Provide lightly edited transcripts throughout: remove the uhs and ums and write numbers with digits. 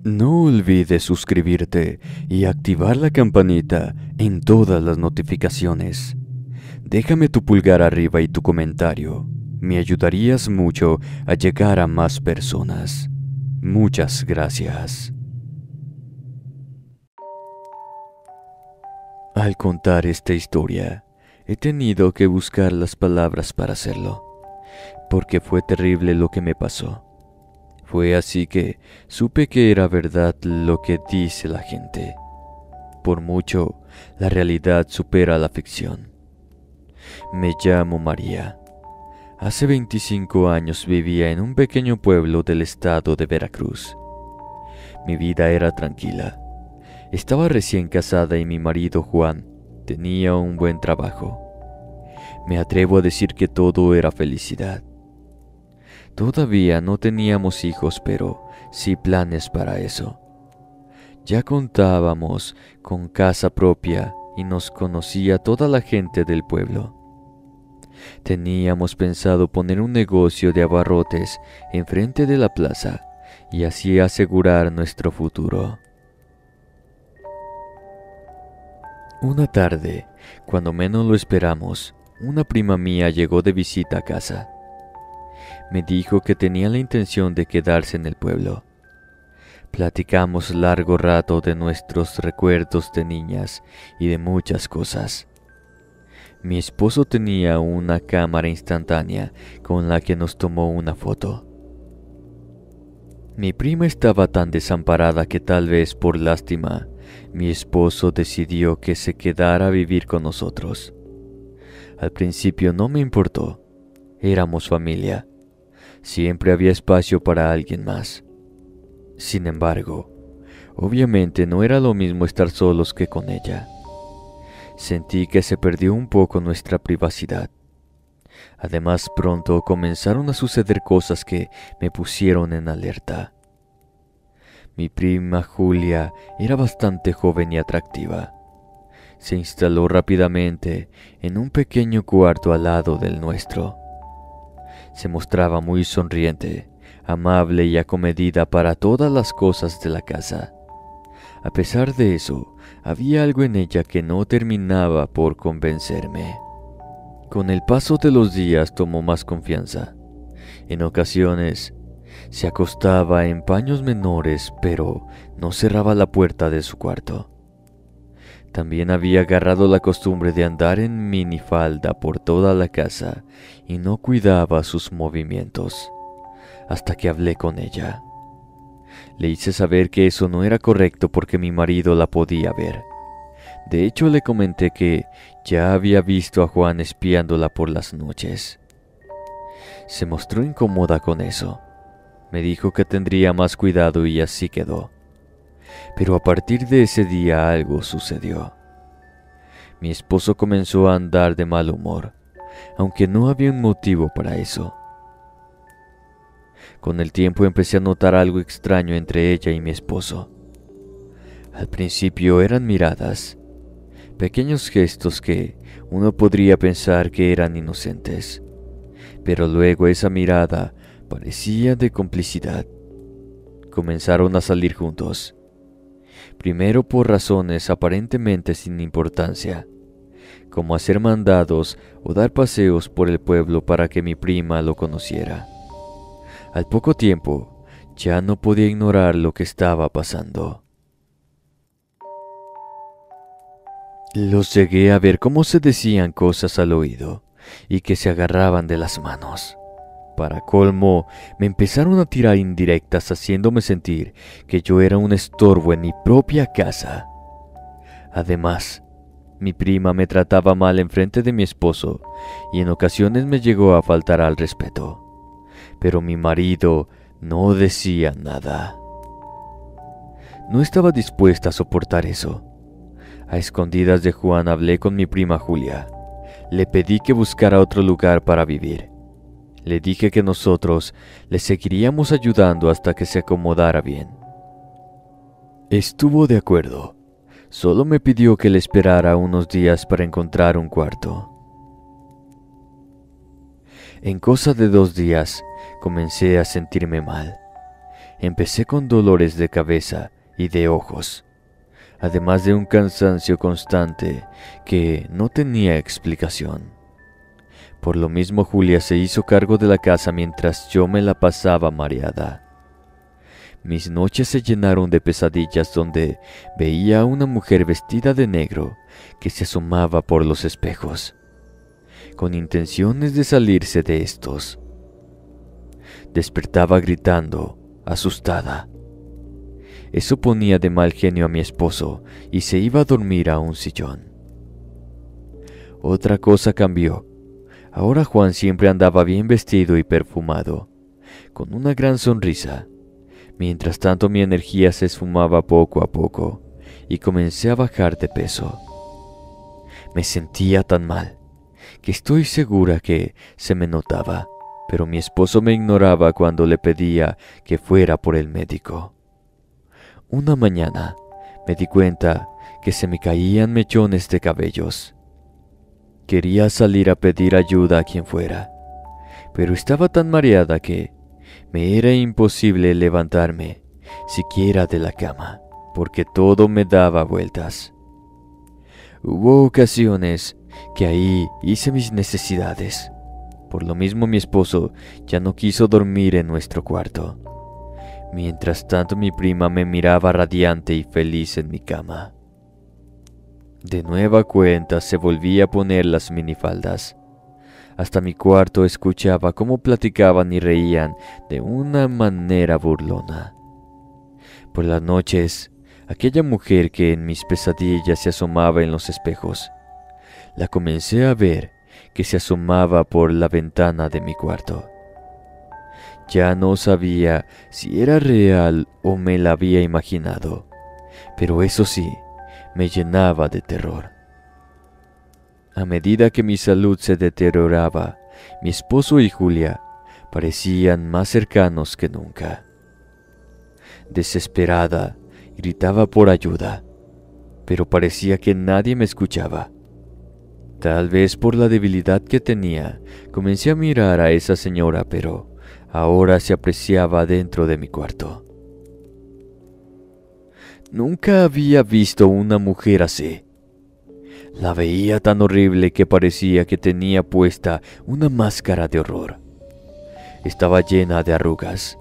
No olvides suscribirte y activar la campanita en todas las notificaciones. Déjame tu pulgar arriba y tu comentario. Me ayudarías mucho a llegar a más personas. Muchas gracias. Al contar esta historia, he tenido que buscar las palabras para hacerlo, porque fue terrible lo que me pasó. Fue así que supe que era verdad lo que dice la gente. Por mucho, la realidad supera la ficción. Me llamo María. Hace 25 años vivía en un pequeño pueblo del estado de Veracruz. Mi vida era tranquila. Estaba recién casada y mi marido Juan tenía un buen trabajo. Me atrevo a decir que todo era felicidad. Todavía no teníamos hijos, pero sí planes para eso. Ya contábamos con casa propia y nos conocía toda la gente del pueblo. Teníamos pensado poner un negocio de abarrotes enfrente de la plaza y así asegurar nuestro futuro. Una tarde, cuando menos lo esperamos, una prima mía llegó de visita a casa. Me dijo que tenía la intención de quedarse en el pueblo. Platicamos largo rato de nuestros recuerdos de niñas y de muchas cosas. Mi esposo tenía una cámara instantánea con la que nos tomó una foto. Mi prima estaba tan desamparada que tal vez por lástima, mi esposo decidió que se quedara a vivir con nosotros. Al principio no me importó, éramos familia. Siempre había espacio para alguien más. Sin embargo, obviamente no era lo mismo estar solos que con ella. Sentí que se perdió un poco nuestra privacidad. Además, pronto comenzaron a suceder cosas que me pusieron en alerta. Mi prima Julia era bastante joven y atractiva. Se instaló rápidamente en un pequeño cuarto al lado del nuestro. Se mostraba muy sonriente, amable y acomedida para todas las cosas de la casa. A pesar de eso, había algo en ella que no terminaba por convencerme. Con el paso de los días tomó más confianza. En ocasiones, se acostaba en paños menores, pero no cerraba la puerta de su cuarto. También había agarrado la costumbre de andar en minifalda por toda la casa y no cuidaba sus movimientos, hasta que hablé con ella. Le hice saber que eso no era correcto porque mi marido la podía ver. De hecho, le comenté que ya había visto a Juan espiándola por las noches. Se mostró incómoda con eso. Me dijo que tendría más cuidado y así quedó. Pero a partir de ese día algo sucedió. Mi esposo comenzó a andar de mal humor, aunque no había un motivo para eso. Con el tiempo empecé a notar algo extraño entre ella y mi esposo. Al principio eran miradas, pequeños gestos que uno podría pensar que eran inocentes, pero luego esa mirada parecía de complicidad. Comenzaron a salir juntos, primero por razones aparentemente sin importancia, como hacer mandados o dar paseos por el pueblo para que mi prima lo conociera. Al poco tiempo, ya no podía ignorar lo que estaba pasando. Los llegué a ver cómo se decían cosas al oído y que se agarraban de las manos. Para colmo, me empezaron a tirar indirectas haciéndome sentir que yo era un estorbo en mi propia casa. Además, mi prima me trataba mal enfrente de mi esposo y en ocasiones me llegó a faltar al respeto. Pero mi marido no decía nada. No estaba dispuesta a soportar eso. A escondidas de Juan hablé con mi prima Julia. Le pedí que buscara otro lugar para vivir. Le dije que nosotros le seguiríamos ayudando hasta que se acomodara bien. Estuvo de acuerdo. Solo me pidió que le esperara unos días para encontrar un cuarto. En cosa de 2 días comencé a sentirme mal. Empecé con dolores de cabeza y de ojos, además de un cansancio constante que no tenía explicación. Por lo mismo Julia se hizo cargo de la casa mientras yo me la pasaba mareada. Mis noches se llenaron de pesadillas donde veía a una mujer vestida de negro que se asomaba por los espejos, con intenciones de salirse de estos. Despertaba gritando, asustada. Eso ponía de mal genio a mi esposo y se iba a dormir a un sillón. Otra cosa cambió. Ahora Juan siempre andaba bien vestido y perfumado, con una gran sonrisa. Mientras tanto mi energía se esfumaba poco a poco y comencé a bajar de peso. Me sentía tan mal que estoy segura que se me notaba, pero mi esposo me ignoraba cuando le pedía que fuera por el médico. Una mañana me di cuenta que se me caían mechones de cabellos. Quería salir a pedir ayuda a quien fuera, pero estaba tan mareada que me era imposible levantarme siquiera de la cama, porque todo me daba vueltas. Hubo ocasiones que ahí hice mis necesidades. Por lo mismo mi esposo ya no quiso dormir en nuestro cuarto. Mientras tanto mi prima me miraba radiante y feliz en mi cama. De nueva cuenta se volvía a poner las minifaldas. Hasta mi cuarto escuchaba cómo platicaban y reían de una manera burlona. Por las noches, aquella mujer que en mis pesadillas se asomaba en los espejos, la comencé a ver que se asomaba por la ventana de mi cuarto. Ya no sabía si era real o me la había imaginado, pero eso sí, me llenaba de terror. A medida que mi salud se deterioraba, mi esposo y Julia parecían más cercanos que nunca. Desesperada, gritaba por ayuda, pero parecía que nadie me escuchaba. Tal vez por la debilidad que tenía, comencé a mirar a esa señora, pero ahora se apreciaba dentro de mi cuarto. Nunca había visto una mujer así. La veía tan horrible que parecía que tenía puesta una máscara de horror. Estaba llena de arrugas,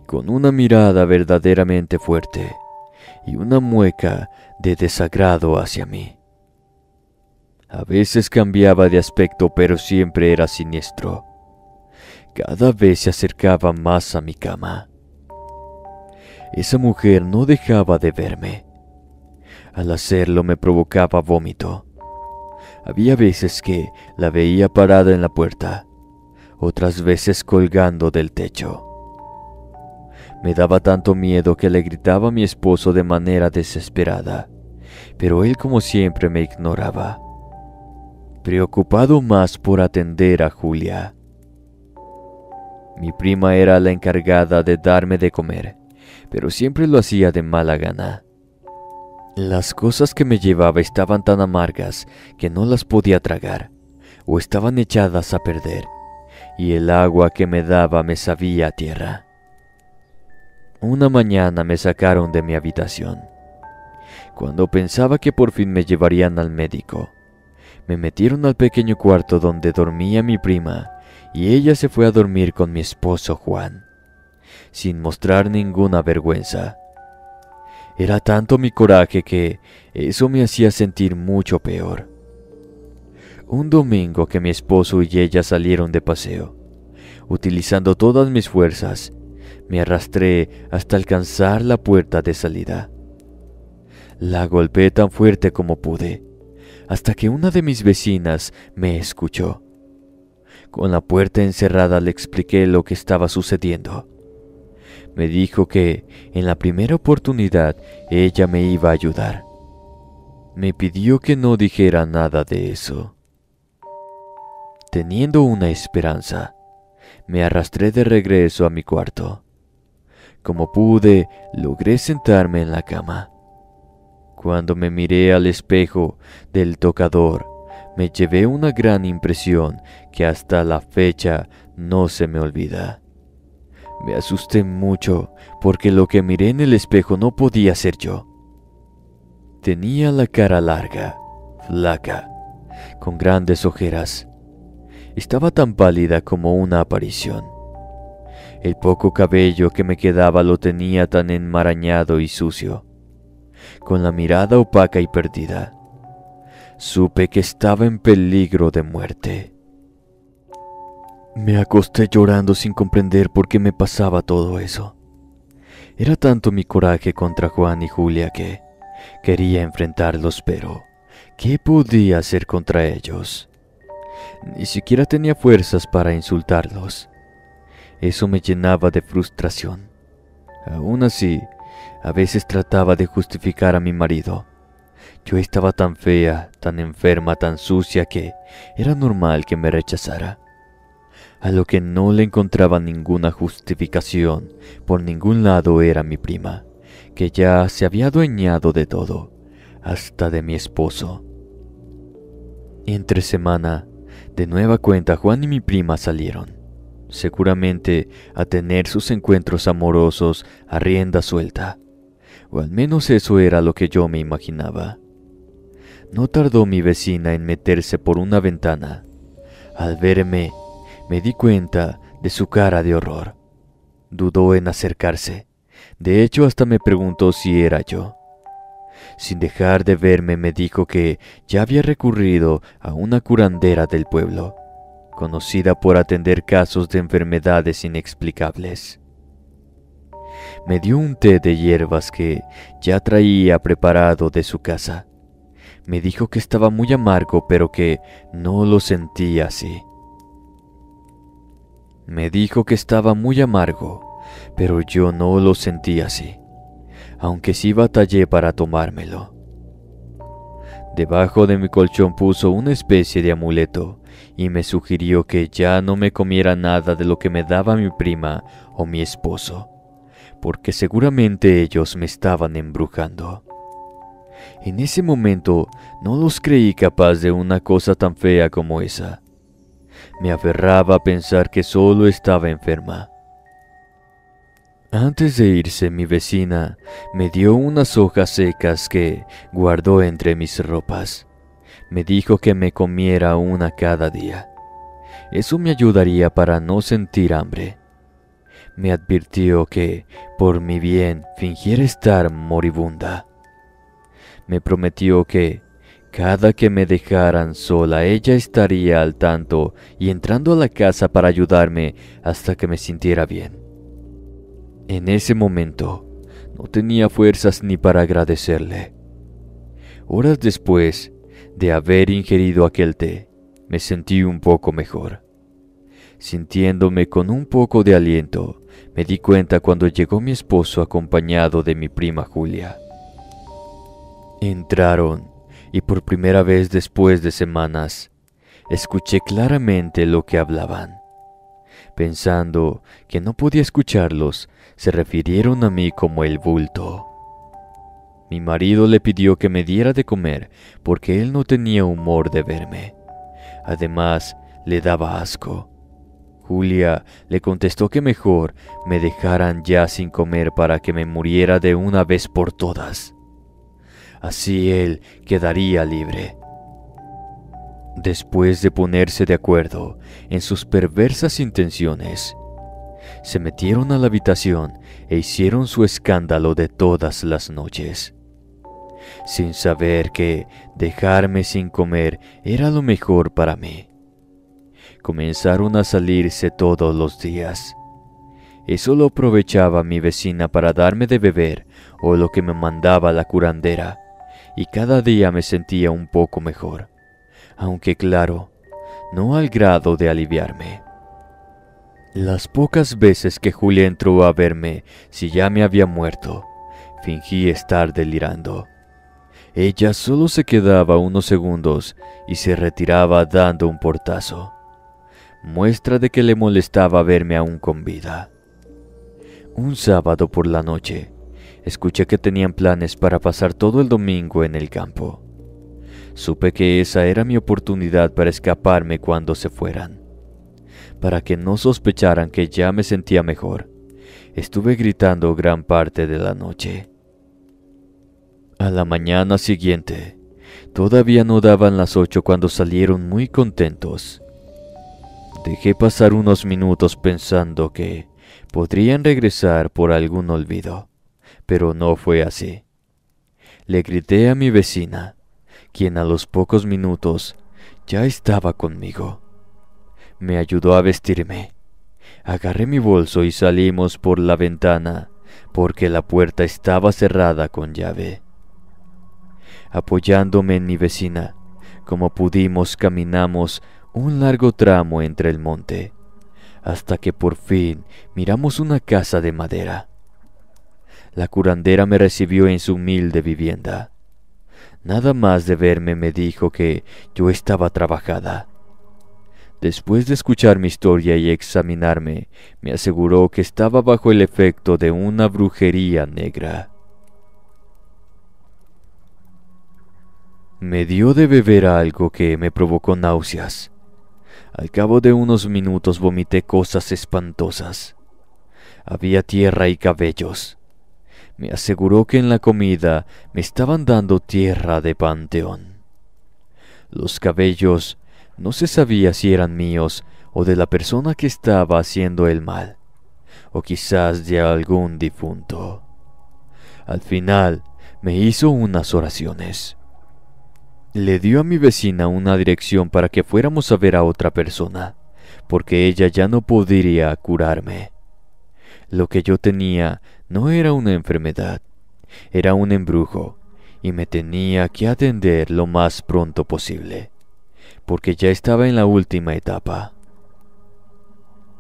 con una mirada verdaderamente fuerte y una mueca de desagrado hacia mí. A veces cambiaba de aspecto, pero siempre era siniestro. Cada vez se acercaba más a mi cama. Esa mujer no dejaba de verme. Al hacerlo me provocaba vómito. Había veces que la veía parada en la puerta, otras veces colgando del techo. Me daba tanto miedo que le gritaba a mi esposo de manera desesperada, pero él como siempre me ignoraba, preocupado más por atender a Julia. Mi prima era la encargada de darme de comer, pero siempre lo hacía de mala gana. Las cosas que me llevaba estaban tan amargas que no las podía tragar, o estaban echadas a perder, y el agua que me daba me sabía a tierra. Una mañana me sacaron de mi habitación. Cuando pensaba que por fin me llevarían al médico, me metieron al pequeño cuarto donde dormía mi prima, y ella se fue a dormir con mi esposo Juan, sin mostrar ninguna vergüenza. Era tanto mi coraje que eso me hacía sentir mucho peor. Un domingo que mi esposo y ella salieron de paseo, utilizando todas mis fuerzas, me arrastré hasta alcanzar la puerta de salida. La golpeé tan fuerte como pude, hasta que una de mis vecinas me escuchó. Con la puerta encerrada le expliqué lo que estaba sucediendo. Me dijo que en la primera oportunidad ella me iba a ayudar. Me pidió que no dijera nada de eso. Teniendo una esperanza, me arrastré de regreso a mi cuarto. Como pude, logré sentarme en la cama. Cuando me miré al espejo del tocador, me llevé una gran impresión que hasta la fecha no se me olvida. Me asusté mucho porque lo que miré en el espejo no podía ser yo. Tenía la cara larga, flaca, con grandes ojeras. Estaba tan pálida como una aparición. El poco cabello que me quedaba lo tenía tan enmarañado y sucio, con la mirada opaca y perdida. Supe que estaba en peligro de muerte. Me acosté llorando sin comprender por qué me pasaba todo eso. Era tanto mi coraje contra Juan y Julia que quería enfrentarlos, pero ¿qué podía hacer contra ellos? Ni siquiera tenía fuerzas para insultarlos. Eso me llenaba de frustración. Aún así, a veces trataba de justificar a mi marido. Yo estaba tan fea, tan enferma, tan sucia que era normal que me rechazara. A lo que no le encontraba ninguna justificación por ningún lado era mi prima, que ya se había adueñado de todo, hasta de mi esposo. Entre semana, de nueva cuenta, Juan y mi prima salieron, seguramente a tener sus encuentros amorosos a rienda suelta, o al menos eso era lo que yo me imaginaba. No tardó mi vecina en meterse por una ventana. Al verme, me di cuenta de su cara de horror. Dudó en acercarse. De hecho, hasta me preguntó si era yo. Sin dejar de verme, me dijo que ya había recurrido a una curandera del pueblo, conocida por atender casos de enfermedades inexplicables. Me dio un té de hierbas que ya traía preparado de su casa. Me dijo que estaba muy amargo, pero que no lo sentía así. Me dijo que estaba muy amargo, pero yo no lo sentía así, aunque sí batallé para tomármelo. Debajo de mi colchón puso una especie de amuleto y me sugirió que ya no me comiera nada de lo que me daba mi prima o mi esposo, porque seguramente ellos me estaban embrujando. En ese momento no los creí capaz de una cosa tan fea como esa. Me aferraba a pensar que solo estaba enferma. Antes de irse, mi vecina me dio unas hojas secas que guardó entre mis ropas. Me dijo que me comiera una cada día. Eso me ayudaría para no sentir hambre. Me advirtió que, por mi bien, fingiera estar moribunda. Me prometió que, cada que me dejaran sola, ella estaría al tanto y entrando a la casa para ayudarme hasta que me sintiera bien. En ese momento, no tenía fuerzas ni para agradecerle. Horas después de haber ingerido aquel té, me sentí un poco mejor. Sintiéndome con un poco de aliento, me di cuenta cuando llegó mi esposo acompañado de mi prima Julia. Entraron y por primera vez después de semanas, escuché claramente lo que hablaban. Pensando que no podía escucharlos, se refirieron a mí como el bulto. Mi marido le pidió que me diera de comer porque él no tenía humor de verme. Además, le daba asco. Julia le contestó que mejor me dejaran ya sin comer para que me muriera de una vez por todas. Así él quedaría libre. Después de ponerse de acuerdo en sus perversas intenciones, se metieron a la habitación e hicieron su escándalo de todas las noches, sin saber que dejarme sin comer era lo mejor para mí. Comenzaron a salirse todos los días. Eso lo aprovechaba mi vecina para darme de beber o lo que me mandaba la curandera, y cada día me sentía un poco mejor, aunque claro, no al grado de aliviarme. Las pocas veces que Julia entró a verme si ya me había muerto, fingí estar delirando. Ella solo se quedaba unos segundos y se retiraba dando un portazo, muestra de que le molestaba verme aún con vida. Un sábado por la noche, escuché que tenían planes para pasar todo el domingo en el campo. Supe que esa era mi oportunidad para escaparme cuando se fueran. Para que no sospecharan que ya me sentía mejor, Estuve gritando gran parte de la noche. A la mañana siguiente, todavía no daban las 8 cuando salieron muy contentos. Dejé pasar unos minutos pensando que podrían regresar por algún olvido, pero no fue así. Le grité a mi vecina, quien a los pocos minutos ya estaba conmigo. Me ayudó a vestirme. Agarré mi bolso y salimos por la ventana, porque la puerta estaba cerrada con llave. Apoyándome en mi vecina, como pudimos caminamos un largo tramo entre el monte, hasta que por fin miramos una casa de madera. La curandera me recibió en su humilde vivienda. Nada más de verme me dijo que yo estaba trabajada. Después de escuchar mi historia y examinarme, me aseguró que estaba bajo el efecto de una brujería negra. Me dio de beber algo que me provocó náuseas. Al cabo de unos minutos vomité cosas espantosas. Había tierra y cabellos. Me aseguró que en la comida me estaban dando tierra de panteón. Los cabellos no se sabía si eran míos o de la persona que estaba haciendo el mal, o quizás de algún difunto. Al final me hizo unas oraciones. Le dio a mi vecina una dirección para que fuéramos a ver a otra persona, porque ella ya no podría curarme. Lo que yo tenía no era una enfermedad, era un embrujo, y me tenía que atender lo más pronto posible, porque ya estaba en la última etapa.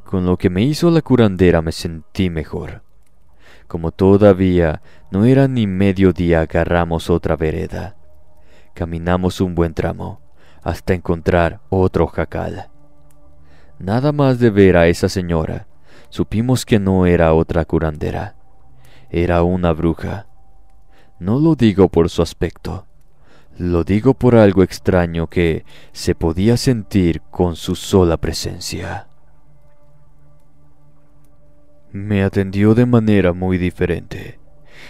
Con lo que me hizo la curandera me sentí mejor. Como todavía no era ni mediodía, agarramos otra vereda. Caminamos un buen tramo, hasta encontrar otro jacal. Nada más de ver a esa señora, supimos que no era otra curandera. Era una bruja. No lo digo por su aspecto, lo digo por algo extraño que se podía sentir con su sola presencia. Me atendió de manera muy diferente.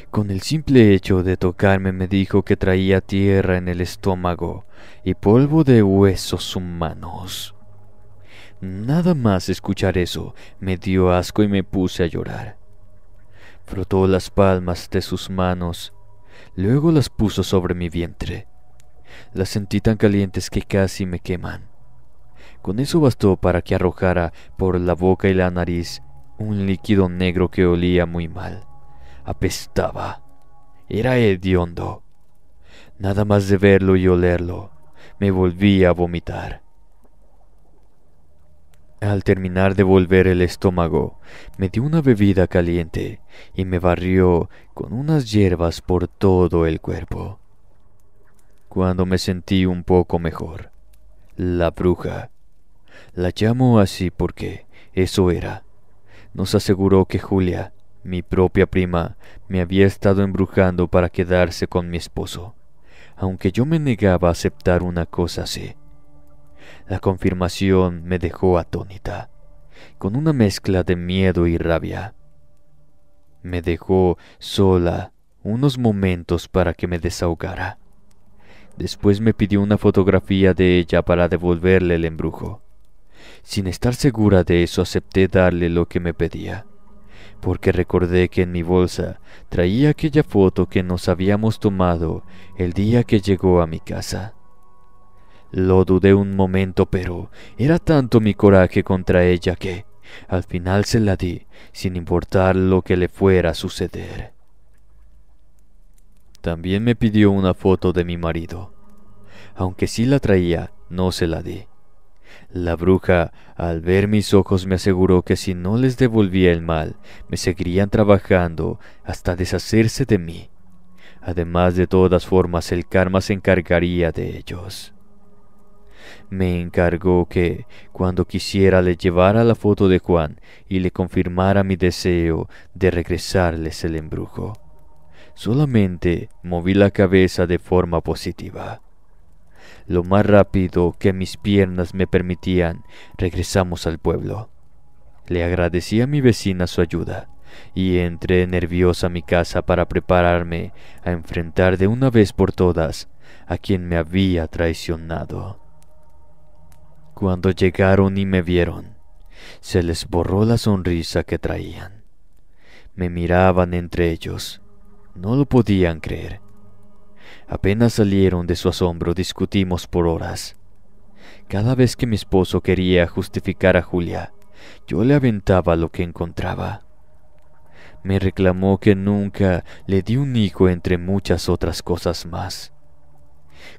Con el simple hecho de tocarme me dijo que traía tierra en el estómago y polvo de huesos humanos. Nada más escuchar eso me dio asco y me puse a llorar. Frotó las palmas de sus manos, luego las puso sobre mi vientre. Las sentí tan calientes que casi me queman. Con eso bastó para que arrojara por la boca y la nariz un líquido negro que olía muy mal. Apestaba. Era hediondo. Nada más de verlo y olerlo, me volví a vomitar. Al terminar de volver el estómago, me dio una bebida caliente y me barrió con unas hierbas por todo el cuerpo. Cuando me sentí un poco mejor, la bruja, la llamo así porque eso era, nos aseguró que Julia, mi propia prima, me había estado embrujando para quedarse con mi esposo, aunque yo me negaba a aceptar una cosa así. La confirmación me dejó atónita, con una mezcla de miedo y rabia. Me dejó sola unos momentos para que me desahogara. Después me pidió una fotografía de ella para devolverle el embrujo. Sin estar segura de eso, acepté darle lo que me pedía, porque recordé que en mi bolsa traía aquella foto que nos habíamos tomado el día que llegó a mi casa. Lo dudé un momento, pero era tanto mi coraje contra ella que al final se la di, sin importar lo que le fuera a suceder. También me pidió una foto de mi marido. Aunque sí la traía, no se la di. La bruja, al ver mis ojos, me aseguró que si no les devolvía el mal, me seguirían trabajando hasta deshacerse de mí. Además, de todas formas, el karma se encargaría de ellos. Me encargó que, cuando quisiera, le llevara la foto de Juan y le confirmara mi deseo de regresarles el embrujo. Solamente moví la cabeza de forma positiva. Lo más rápido que mis piernas me permitían, regresamos al pueblo. Le agradecí a mi vecina su ayuda, y entré nerviosa a mi casa para prepararme a enfrentar de una vez por todas a quien me había traicionado. Cuando llegaron y me vieron, se les borró la sonrisa que traían. Me miraban entre ellos, no lo podían creer. Apenas salieron de su asombro, discutimos por horas. Cada vez que mi esposo quería justificar a Julia, yo le aventaba lo que encontraba. Me reclamó que nunca le di un hijo entre muchas otras cosas más.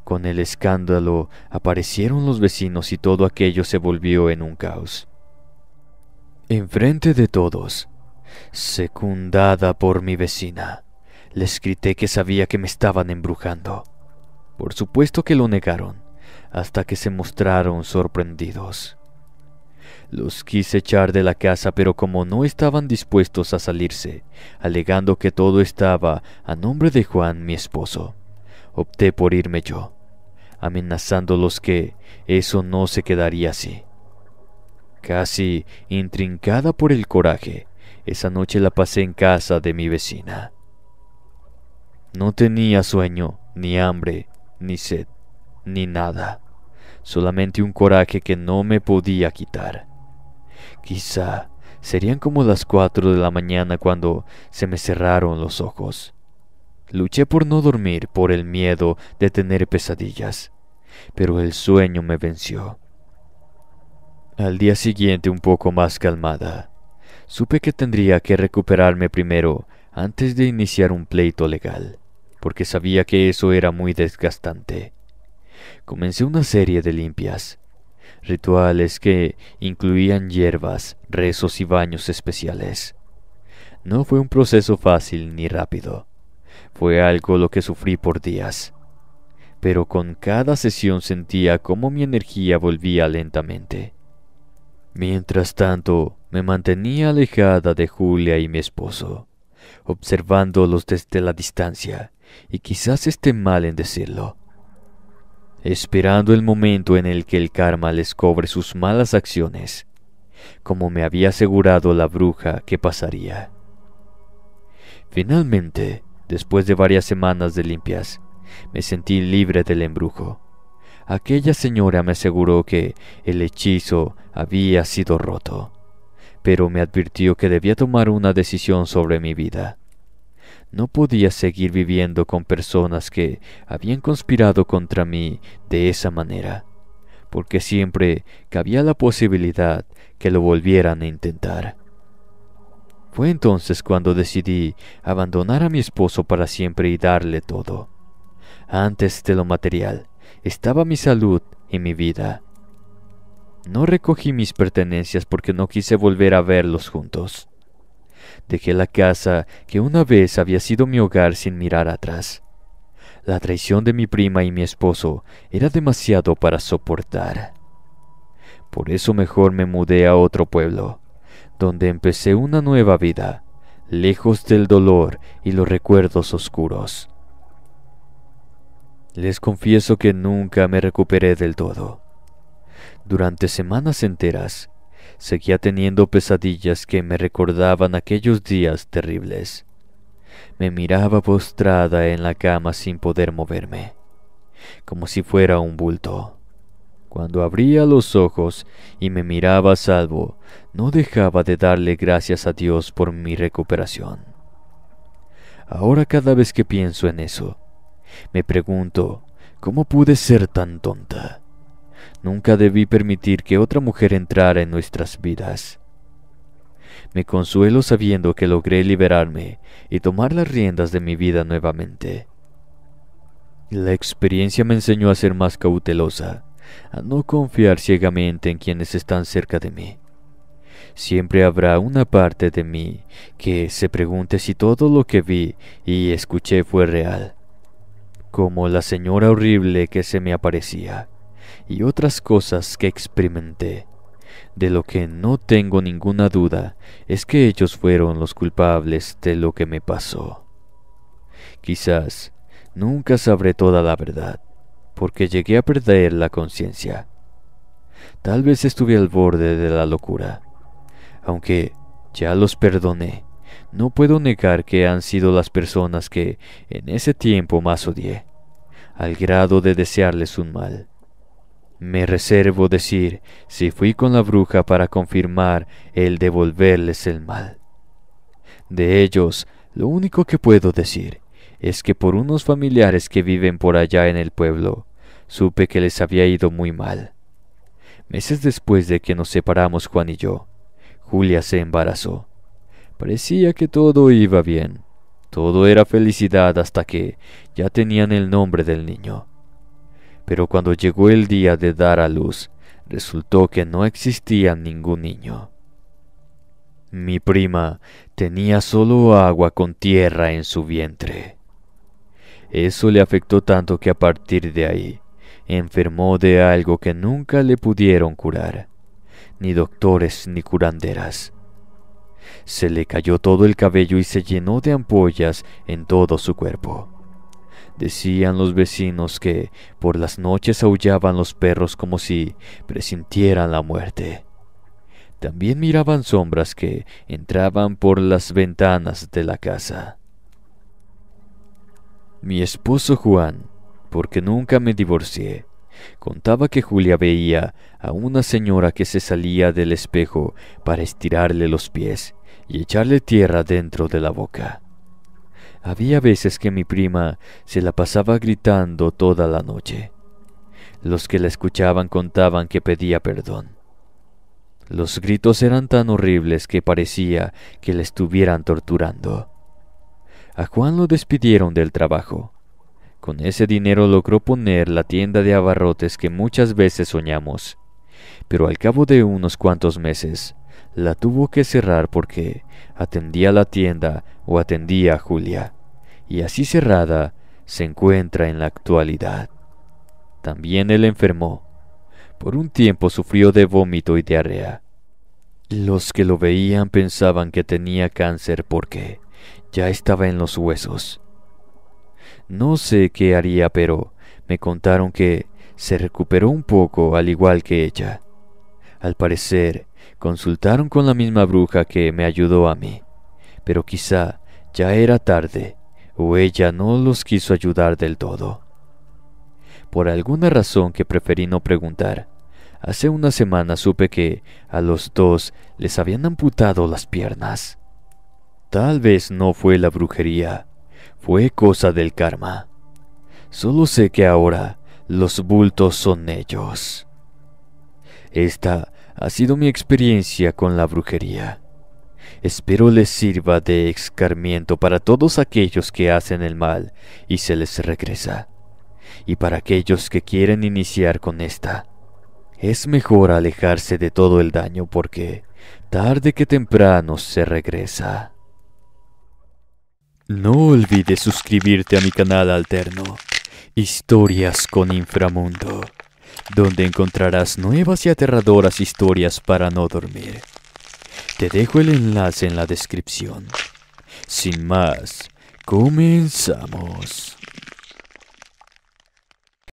Con el escándalo aparecieron los vecinos y todo aquello se volvió en un caos. Enfrente de todos, secundada por mi vecina, les grité que sabía que me estaban embrujando. Por supuesto que lo negaron, hasta que se mostraron sorprendidos. Los quise echar de la casa, pero como no estaban dispuestos a salirse, alegando que todo estaba a nombre de Juan, mi esposo, opté por irme yo, amenazándolos que eso no se quedaría así. Casi intrincada por el coraje, esa noche la pasé en casa de mi vecina. No tenía sueño, ni hambre, ni sed, ni nada. Solamente un coraje que no me podía quitar. Quizá serían como las 4 de la mañana cuando se me cerraron los ojos. Luché por no dormir por el miedo de tener pesadillas, pero el sueño me venció. Al día siguiente, un poco más calmada, supe que tendría que recuperarme primero antes de iniciar un pleito legal, porque sabía que eso era muy desgastante. Comencé una serie de limpias, rituales que incluían hierbas, rezos y baños especiales. No fue un proceso fácil ni rápido, fue algo lo que sufrí por días, pero con cada sesión sentía cómo mi energía volvía lentamente. Mientras tanto, me mantenía alejada de Julia y mi esposo, observándolos desde la distancia, y quizás esté mal en decirlo, esperando el momento en el que el karma les cobre sus malas acciones, como me había asegurado la bruja que pasaría. Finalmente, después de varias semanas de limpias, me sentí libre del embrujo. Aquella señora me aseguró que el hechizo había sido roto, pero me advirtió que debía tomar una decisión sobre mi vida. No podía seguir viviendo con personas que habían conspirado contra mí de esa manera, porque siempre cabía la posibilidad que lo volvieran a intentar. Fue entonces cuando decidí abandonar a mi esposo para siempre y darle todo. Antes de lo material, estaba mi salud y mi vida. No recogí mis pertenencias porque no quise volver a verlos juntos. Dejé la casa que una vez había sido mi hogar sin mirar atrás. La traición de mi prima y mi esposo era demasiado para soportar. Por eso mejor me mudé a otro pueblo, donde empecé una nueva vida, lejos del dolor y los recuerdos oscuros. Les confieso que nunca me recuperé del todo. Durante semanas enteras, seguía teniendo pesadillas que me recordaban aquellos días terribles. Me miraba postrada en la cama sin poder moverme, como si fuera un bulto. Cuando abría los ojos y me miraba a salvo, no dejaba de darle gracias a Dios por mi recuperación. Ahora cada vez que pienso en eso, me pregunto, ¿cómo pude ser tan tonta? Nunca debí permitir que otra mujer entrara en nuestras vidas. Me consuelo sabiendo que logré liberarme y tomar las riendas de mi vida nuevamente. La experiencia me enseñó a ser más cautelosa, a no confiar ciegamente en quienes están cerca de mí. Siempre habrá una parte de mí que se pregunte si todo lo que vi y escuché fue real, como la señora horrible que se me aparecía, y otras cosas que experimenté. De lo que no tengo ninguna duda es que ellos fueron los culpables de lo que me pasó. Quizás nunca sabré toda la verdad, porque llegué a perder la conciencia. Tal vez estuve al borde de la locura. Aunque ya los perdoné, no puedo negar que han sido las personas que en ese tiempo más odié, al grado de desearles un mal. Me reservo decir si fui con la bruja para confirmar el devolverles el mal. De ellos, lo único que puedo decir es que por unos familiares que viven por allá en el pueblo, supe que les había ido muy mal. Meses después de que nos separamos Juan y yo, Julia se embarazó. Parecía que todo iba bien. Todo era felicidad hasta que ya tenían el nombre del niño. Pero cuando llegó el día de dar a luz, resultó que no existía ningún niño. Mi prima tenía solo agua con tierra en su vientre. Eso le afectó tanto que a partir de ahí, enfermó de algo que nunca le pudieron curar, ni doctores ni curanderas. Se le cayó todo el cabello y se llenó de ampollas en todo su cuerpo. Decían los vecinos que por las noches aullaban los perros como si presintieran la muerte. También miraban sombras que entraban por las ventanas de la casa. Mi esposo Juan, porque nunca me divorcié, contaba que Julia veía a una señora que se salía del espejo para estirarle los pies y echarle tierra dentro de la boca. Había veces que mi prima se la pasaba gritando toda la noche. Los que la escuchaban contaban que pedía perdón. Los gritos eran tan horribles que parecía que la estuvieran torturando. A Juan lo despidieron del trabajo. Con ese dinero logró poner la tienda de abarrotes que muchas veces soñamos, pero al cabo de unos cuantos meses la tuvo que cerrar porque atendía la tienda o atendía a Julia, y así cerrada se encuentra en la actualidad. También él enfermó. Por un tiempo sufrió de vómito y diarrea. Los que lo veían pensaban que tenía cáncer porque ya estaba en los huesos. No sé qué haría, pero me contaron que se recuperó un poco al igual que ella. Al parecer, consultaron con la misma bruja que me ayudó a mí, pero quizá ya era tarde o ella no los quiso ayudar del todo. Por alguna razón que preferí no preguntar, hace una semana supe que a los dos les habían amputado las piernas. Tal vez no fue la brujería, fue cosa del karma. Solo sé que ahora los bultos son ellos. Esta ha sido mi experiencia con la brujería. Espero les sirva de escarmiento para todos aquellos que hacen el mal y se les regresa. Y para aquellos que quieren iniciar con esta, es mejor alejarse de todo el daño porque tarde que temprano se regresa. No olvides suscribirte a mi canal alterno, Historias con Inframundo, donde encontrarás nuevas y aterradoras historias para no dormir. Te dejo el enlace en la descripción. Sin más, comenzamos.